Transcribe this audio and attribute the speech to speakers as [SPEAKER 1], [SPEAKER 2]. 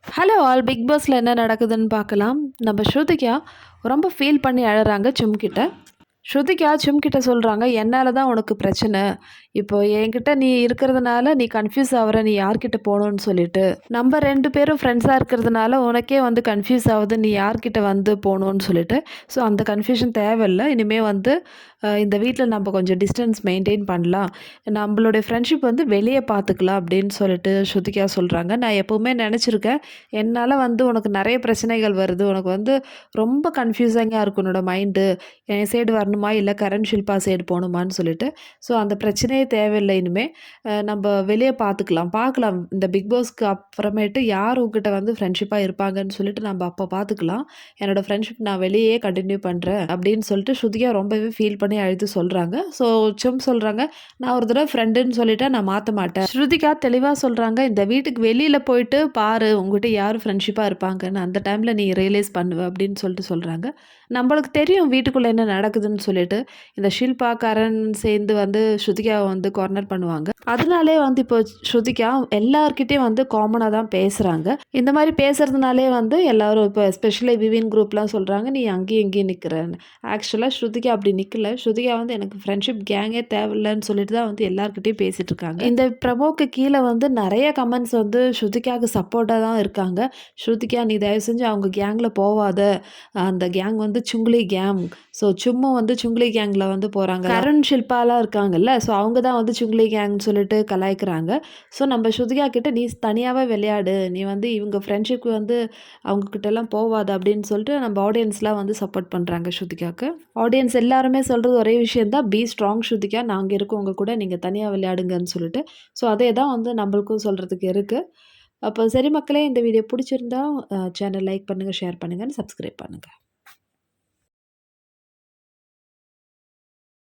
[SPEAKER 1] Hello all, big பாஸில் என்ன நடக்குதுன்னு பார்க்கலாம். நம்ம ஸ்ருதிகா ரொம்ப ஃபீல் பண்ணி அழறாங்க கிட்ட. ஸ்ருதிகா கிட்ட சொல்கிறாங்க, என்னால் தான் உனக்கு பிரச்சனை. இப்போ என்கிட்ட நீ இருக்கிறதுனால நீ கன்ஃப்யூஸ் ஆகுற, நீ யார்கிட்ட போகணும்னு சொல்லிட்டு. நம்ம 2 பேரும் ஃப்ரெண்ட்ஸாக இருக்கிறதுனால உனக்கே வந்து கன்ஃப்யூஸ் ஆகுது, நீ யார்கிட்ட வந்து போகணும்னு சொல்லிட்டு. ஸோ அந்த கன்ஃப்யூஷன் தேவையில்லை. இனிமேல் வந்து இந்த வீட்டில் நம்ம கொஞ்சம் டிஸ்டன்ஸ் மெயின்டைன் பண்ணலாம். நம்மளுடைய ஃப்ரெண்ட்ஷிப் வந்து வெளியே பார்த்துக்கலாம் அப்படின்னு சொல்லிட்டு ஸ்ருதிகா சொல்கிறாங்க. நான் எப்போவுமே நினச்சிருக்கேன், என்னால் வந்து உனக்கு நிறைய பிரச்சனைகள் வருது, உனக்கு வந்து ரொம்ப கன்ஃப்யூசிங்காக இருக்கும் உன்னோட மைண்டு. என் சைடு வரணுமா இல்லை கரண் ஷில்பா சைடு போகணுமான்னு சொல்லிட்டு. ஸோ அந்த பிரச்சனையே தேவையில்லை. இனிமேல் நம்ம வெளியே பார்க்கலாம். இந்த பிக் பாஸ்க்கு அப்புறமேட்டு யார் உங்ககிட்ட வந்து ஃப்ரெண்ட்ஷிப்பாக இருப்பாங்கன்னு சொல்லிட்டு நம்ம அப்போ பார்த்துக்கலாம். என்னோடய ஃப்ரெண்ட்ஷிப் நான் வெளியே கண்டினியூ பண்ணுறேன் அப்படின்னு சொல்லிட்டு ஸ்ருதிகா ரொம்பவே ஃபீல் பண்ணி அழுது சொல்கிறாங்க. ஸோ சொல்கிறாங்க, நான் ஒரு தடவை ஃப்ரெண்டுன்னு சொல்லிட்டா நான் மாற்ற மாட்டேன். ஸ்ருதிகா தெளிவாக சொல்கிறாங்க, இந்த வீட்டுக்கு வெளியில் போயிட்டு பாரு உங்ககிட்ட யார் ஃப்ரெண்ட்ஷிப்பாக இருப்பாங்கன்னு, அந்த டைமில் நீ ரியலைஸ் பண்ணுவ அப்படின்னு சொல்கிறாங்க. நம்மளுக்கு தெரியும் வீட்டுக்குள்ளே என்ன நடக்குதுன்னு சொல்லிட்டு. இந்த ஷில்பா கரண் சேர்ந்து வந்து ஸ்ருதிகாவை வந்து கார்னர் பண்ணுவாங்க. அதனாலே வந்து இப்போ ஸ்ருதிகா எல்லார்கிட்டையும் வந்து காமனாக தான் பேசுகிறாங்க. இந்த மாதிரி பேசுறதுனாலே வந்து எல்லாரும் இப்போ எஸ்பெஷலி விவின் குரூப்லாம் சொல்கிறாங்க, நீ அங்கேயும் இங்கேயும் நிற்கிறேன்னு. ஆக்சுவலாக ஸ்ருதிகா அப்படி நிற்கல. ஸ்ருதிகா வந்து எனக்கு ஃப்ரெண்ட்ஷிப் கேங்கே தேவையில்லைன்னு சொல்லிட்டு தான் வந்து எல்லாருக்கிட்டையும் பேசிகிட்டு இருக்காங்க. இந்த ப்ரமோக்கு கீழே வந்து நிறைய கமெண்ட்ஸ் வந்து ஸ்ருதிகாவுக்கு சப்போர்ட்டாக தான் இருக்காங்க. ஸ்ருதிகா நீ தயவு செஞ்சு அவங்க கேங்கில் போவாத, அந்த கேங் வந்து சுங்குலி கேங். ஸோ சும்மா வந்து சுங்குலி கேங்கில் வந்து போகிறாங்க. கரண் ஷில்பாலாம் இருக்காங்கல்ல, ஸோ அவங்க தான் வந்து சுங்குலி கேங்னு சொல்லிட்டு கலாய்க்கிறாங்க. ஸோ நம்ம ஸ்ருதிகா கிட்ட நீ தனியாகவே விளையாடு, நீ வந்து இவங்க ஃப்ரெண்ட்ஷிப் வந்து அவங்கக்கிட்டலாம் போவாது அப்படின்னு சொல்லிட்டு நம்ம ஆடியன்ஸ்லாம் வந்து சப்போர்ட் பண்ணுறாங்க ஸ்ருதிகாவுக்கு. ஆடியன்ஸ் எல்லாருமே சொல்கிறது ஒரே விஷயம் தான், பி ஸ்ட்ராங் ஸ்ருதிகா, நாங்கள் இருக்கோம் உங்கள் கூட, நீங்கள் தனியாக விளையாடுங்கன்னு சொல்லிட்டு. ஸோ அதே தான் வந்து நம்மளுக்கும் சொல்கிறதுக்கு இருக்குது. அப்போ சரி மக்களே, இந்த வீடியோ பிடிச்சிருந்தா சேனல் லைக் பண்ணுங்கள், ஷேர் பண்ணுங்கள், சப்ஸ்கிரைப் பண்ணுங்கள்.